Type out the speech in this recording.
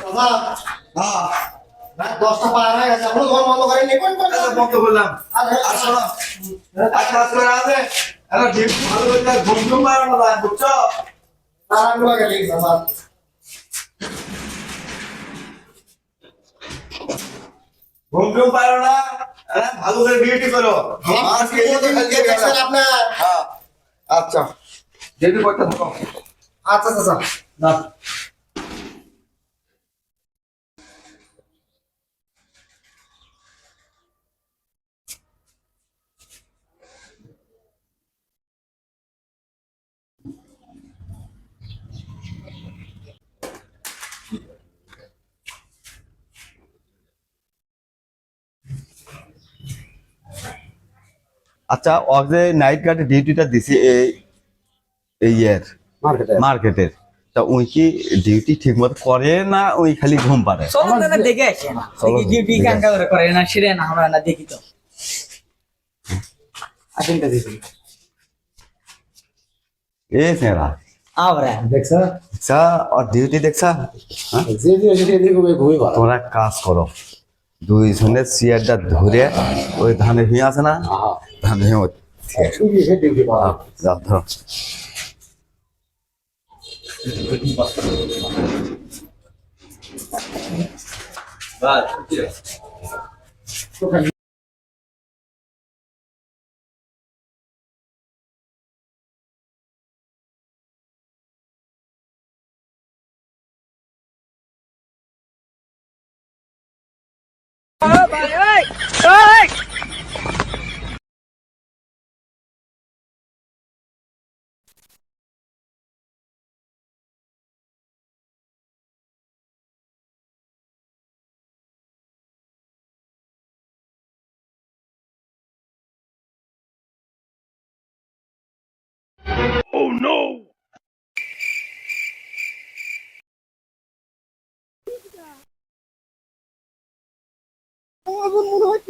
বাবা রাত 10টা পার হয়ে গেছে এখনো ঘর বন্ধ করেননি কোন বন্ধ করলাম। আর শোনো কাজ করে আছে আরে ঠিক ভালো করে ঘুম ঘুম পারো না বুঝছো? তাড়াহুড়ো গেলি বাবা ঘুম ঘুম পারো না আরে ভালো করে ডিউটি করো। আজকে দেখছেন আপনার হ্যাঁ আচ্ছা ডিউটি করতে থাকো। আচ্ছা আচ্ছা না আচ্ছা ও যে নাইট গার্ডে ডিউটিটা দিছি এই এই ইয়ার মার্কেটের তা ওই কি ডিউটি ঠিক মতো করে না ওই খালি ঘুম পারে? চলো তাহলে দেখে আসি না চলো, ডিউটি দেখে কাঙ্কা করে করে না সিরে না আমরা না দেখি তো আসেনটা দেখি এ সেরা আমরা দেখছা আচ্ছা ওর ডিউটি দেখছা? হ্যাঁ? যে যে ঘুমে ভালো তোমরা এক কাজ করো দুইজনের চেয়ারটা ধরে ওই ধানের হিঁ আছে না ধানের হিঁ শুধু সে ডিউটি পাওয়া যাও ধরো আমার মনে হয়